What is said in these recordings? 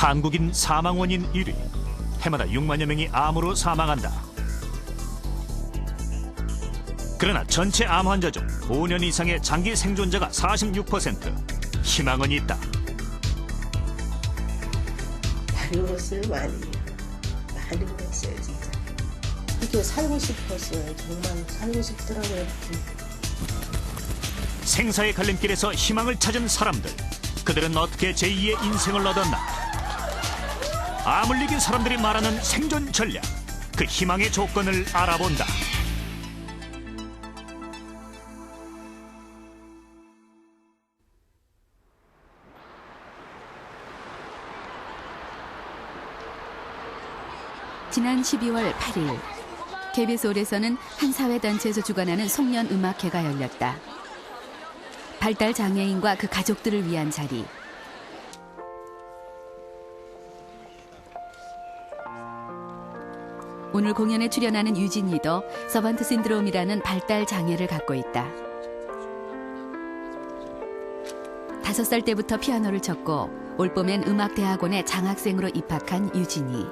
한국인 사망 원인 1위. 해마다 6만여 명이 암으로 사망한다. 그러나 전체 암 환자 중 5년 이상의 장기 생존자가 46%. 희망은 있다. 많이 울었어요, 많이. 많이 울었어요, 진짜. 이렇게 살고 싶었어요. 정말 살고 싶더라고요. 생사의 갈림길에서 희망을 찾은 사람들. 그들은 어떻게 제2의 인생을 얻었나? 암을 이긴 사람들이 말하는 생존 전략. 그 희망의 조건을 알아본다. 지난 12월 8일 KBS홀에서는 한 사회단체에서 주관하는 송년음악회가 열렸다. 발달장애인과 그 가족들을 위한 자리. 오늘 공연에 출연하는 유진이도 서반트 신드롬이라는 발달장애를 갖고 있다. 5살 때부터 피아노를 쳤고 올 봄엔 음악대학원에 장학생으로 입학한 유진이.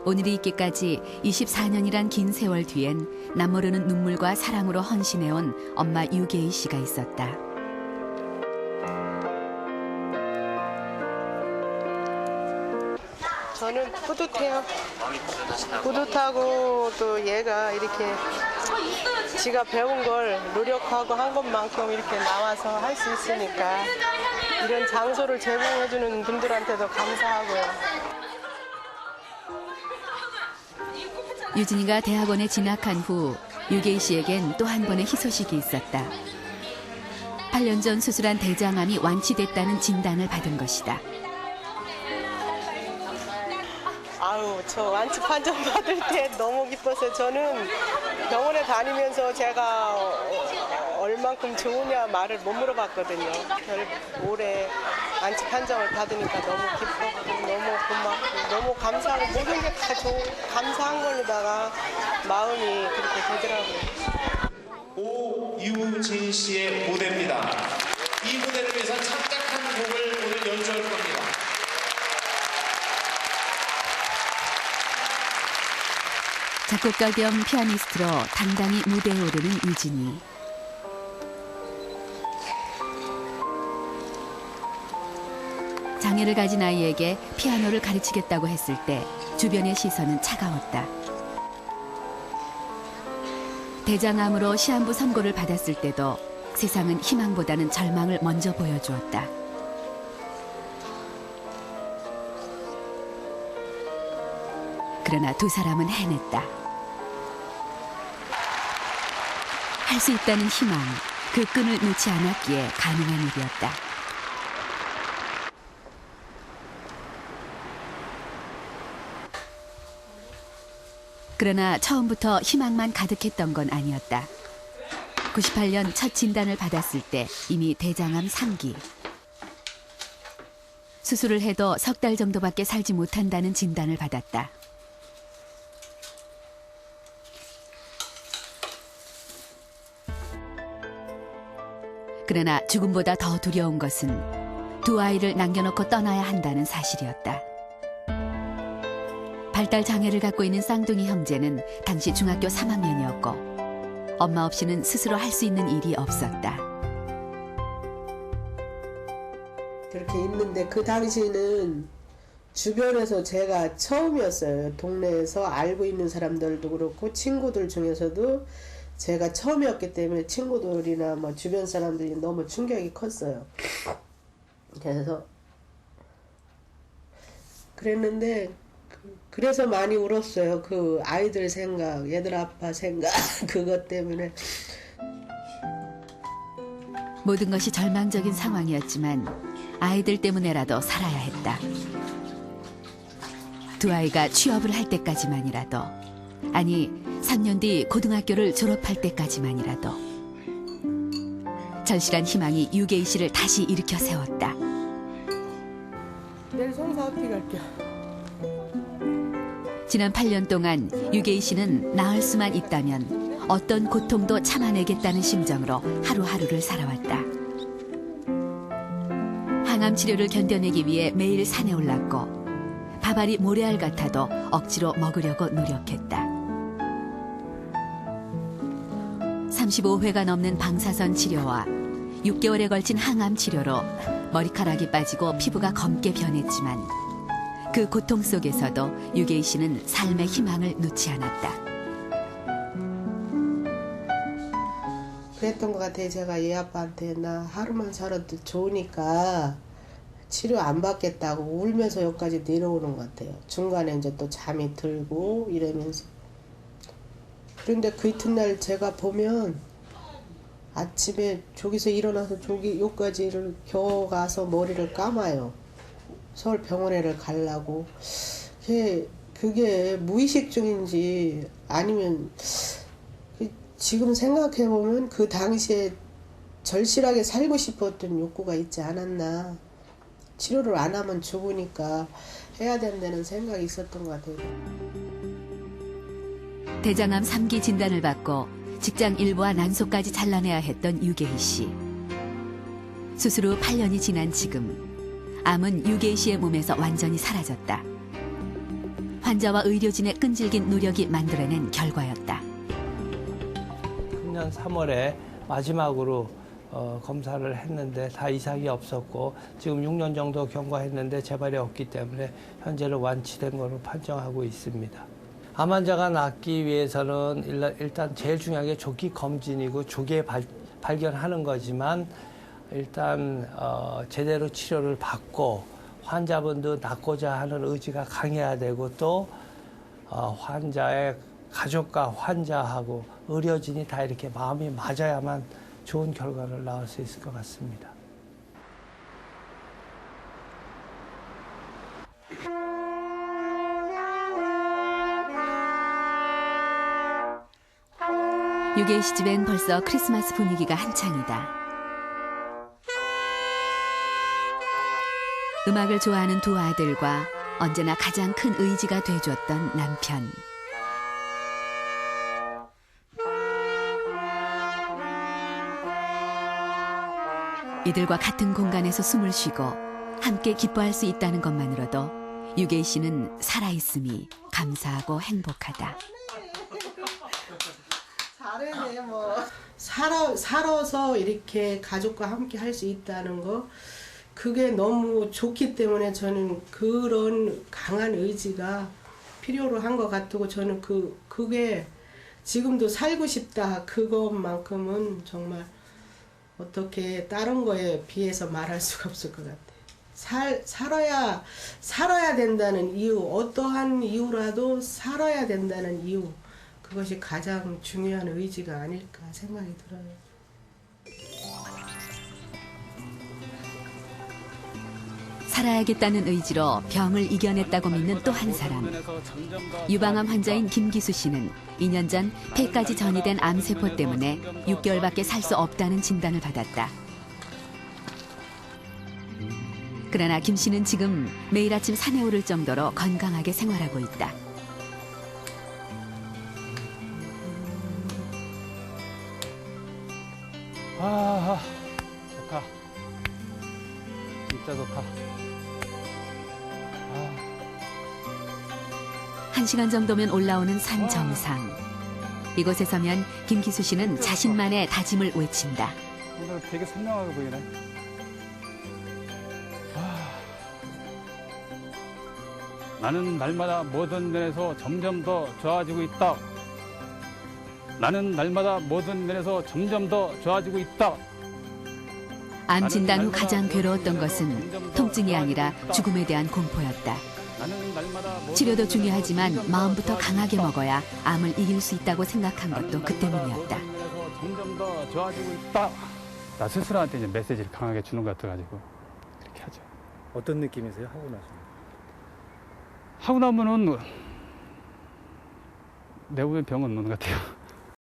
오늘이 있기까지 24년이란 긴 세월 뒤엔 남모르는 눈물과 사랑으로 헌신해온 엄마 유계희 씨가 있었다. 저는 뿌듯해요. 뿌듯하고 또 얘가 이렇게 지가 배운 걸 노력하고 한 것만큼 이렇게 나와서 할 수 있으니까 이런 장소를 제공해주는 분들한테도 감사하고요. 유진이가 대학원에 진학한 후 유계희 씨에겐 또 한 번의 희소식이 있었다. 8년 전 수술한 대장암이 완치됐다는 진단을 받은 것이다. 아유, 저 완치 판정 받을 때 너무 기뻤어요. 저는 병원에 다니면서 제가 얼만큼 좋으냐 말을 못 물어봤거든요. 올해 완치 판정을 받으니까 너무 기뻤고 너무 고맙고 너무 감사하고 모든 게 다 감사한 걸로다가 마음이 그렇게 되더라고요. 오유진 씨의 무대입니다. 이 무대를 위해서 착각한 곡을 오늘 연주할 겁니다. 작곡가 겸 피아니스트로 당당히 무대에 오르는 유진이. 장애를 가진 아이에게 피아노를 가르치겠다고 했을 때 주변의 시선은 차가웠다. 대장암으로 시한부 선고를 받았을 때도 세상은 희망보다는 절망을 먼저 보여주었다. 그러나 두 사람은 해냈다. 할 수 있다는 희망, 그 끈을 놓지 않았기에 가능한 일이었다. 그러나 처음부터 희망만 가득했던 건 아니었다. 98년 첫 진단을 받았을 때 이미 대장암 3기. 수술을 해도 석 달 정도밖에 살지 못한다는 진단을 받았다. 그러나 죽음보다 더 두려운 것은 두 아이를 남겨놓고 떠나야 한다는 사실이었다. 발달 장애를 갖고 있는 쌍둥이 형제는 당시 중학교 3학년이었고 엄마 없이는 스스로 할 수 있는 일이 없었다. 그렇게 있는데 그 당시에는 주변에서 제가 처음이었어요. 동네에서 알고 있는 사람들도 그렇고 친구들 중에서도 제가 처음이었기 때문에 친구들이나 뭐 주변 사람들이 너무 충격이 컸어요. 그래서 그랬는데 그래서 많이 울었어요. 그 아이들 생각, 얘들 아빠 생각 그것 때문에. 모든 것이 절망적인 상황이었지만 아이들 때문에라도 살아야 했다. 두 아이가 취업을 할 때까지만이라도, 아니 3년 뒤 고등학교를 졸업할 때까지만이라도 절실한 희망이 유계희 씨를 다시 일으켜 세웠다. 내일 송사업비 갈게요. 지난 8년 동안 유계희 씨는 나을 수만 있다면 어떤 고통도 참아내겠다는 심정으로 하루하루를 살아왔다. 항암 치료를 견뎌내기 위해 매일 산에 올랐고 밥알이 모래알 같아도 억지로 먹으려고 노력했다. 35회가 넘는 방사선 치료와 6개월에 걸친 항암 치료로 머리카락이 빠지고 피부가 검게 변했지만 그 고통 속에서도 유계희 씨는 삶의 희망을 놓지 않았다. 그랬던 것 같아요. 제가 얘 아빠한테 나 하루만 살아도 좋으니까 치료 안 받겠다고 울면서 여기까지 내려오는 것 같아요. 중간에 이제 또 잠이 들고 이러면서. 그런데 그 이튿날 제가 보면 아침에 저기서 일어나서 저기 여기까지를 겨우 가서 머리를 감아요. 서울 병원에를 가려고. 그게 무의식 중인지 아니면 지금 생각해보면 그 당시에 절실하게 살고 싶었던 욕구가 있지 않았나. 치료를 안 하면 죽으니까 해야 된다는 생각이 있었던 것 같아요. 대장암 3기 진단을 받고 직장 일부와 난소까지 잘라내야 했던 유계희 씨. 수술 후 8년이 지난 지금 암은 유계희 씨의 몸에서 완전히 사라졌다. 환자와 의료진의 끈질긴 노력이 만들어낸 결과였다. 금년 3월에 마지막으로 검사를 했는데 다 이상이 없었고 지금 6년 정도 경과했는데 재발이 없기 때문에 현재는 완치된 것으로 판정하고 있습니다. 암 환자가 낫기 위해서는 일단 제일 중요한 게 조기 검진이고 조기에 발견하는 거지만 일단 제대로 치료를 받고 환자분도 낫고자 하는 의지가 강해야 되고 또 환자의 가족과 환자하고 의료진이 다 이렇게 마음이 맞아야만 좋은 결과를 낳을 수 있을 것 같습니다. 유계희 씨 집엔 벌써 크리스마스 분위기가 한창이다. 음악을 좋아하는 두 아들과 언제나 가장 큰 의지가 돼줬던 남편. 이들과 같은 공간에서 숨을 쉬고 함께 기뻐할 수 있다는 것만으로도 유계희 씨는 살아있음이 감사하고 행복하다. 잘해네 뭐. 살아서 이렇게 가족과 함께 할 수 있다는 거 그게 너무 좋기 때문에 저는 그런 강한 의지가 필요로 한 것 같고 저는 그게 지금도 살고 싶다 그것만큼은 정말 어떻게 다른 거에 비해서 말할 수가 없을 것 같아요. 살아야 된다는 이유, 어떠한 이유라도 살아야 된다는 이유, 그것이 가장 중요한 의지가 아닐까 생각이 들어요. 살아야겠다는 의지로 병을 이겨냈다고 믿는 또 한 사람. 유방암 환자인 김기수 씨는 2년 전 폐까지 전이된 암세포 때문에 6개월밖에 살 수 없다는 진단을 받았다. 그러나 김 씨는 지금 매일 아침 산에 오를 정도로 건강하게 생활하고 있다. 좋다. 진짜 좋다. 1시간 정도면 올라오는 산 정상. 이곳에 서면 김기수 씨는 자신만의 다짐을 외친다. 오늘 되게 선명하게 보이네. 나는 날마다 모든 면에서 점점 더 좋아지고 있다. 나는 날마다 모든 면에서 점점 더 좋아지고 있다. 암 진단 후 가장 괴로웠던 것은 통증이 아니라 죽음에 대한 공포였다. 치료도 중요하지만 마음부터 강하게 먹어야 암을 이길 수 있다고 생각한 것도 그 때문이었다. 점점 더 좋아지고 있다. 나 스스로한테 이제 메시지를 강하게 주는 것 같아가지고 그렇게 하죠. 어떤 느낌이세요? 하고 나서? 하고 나면은 내 몸에 병은 없는 것 같아요.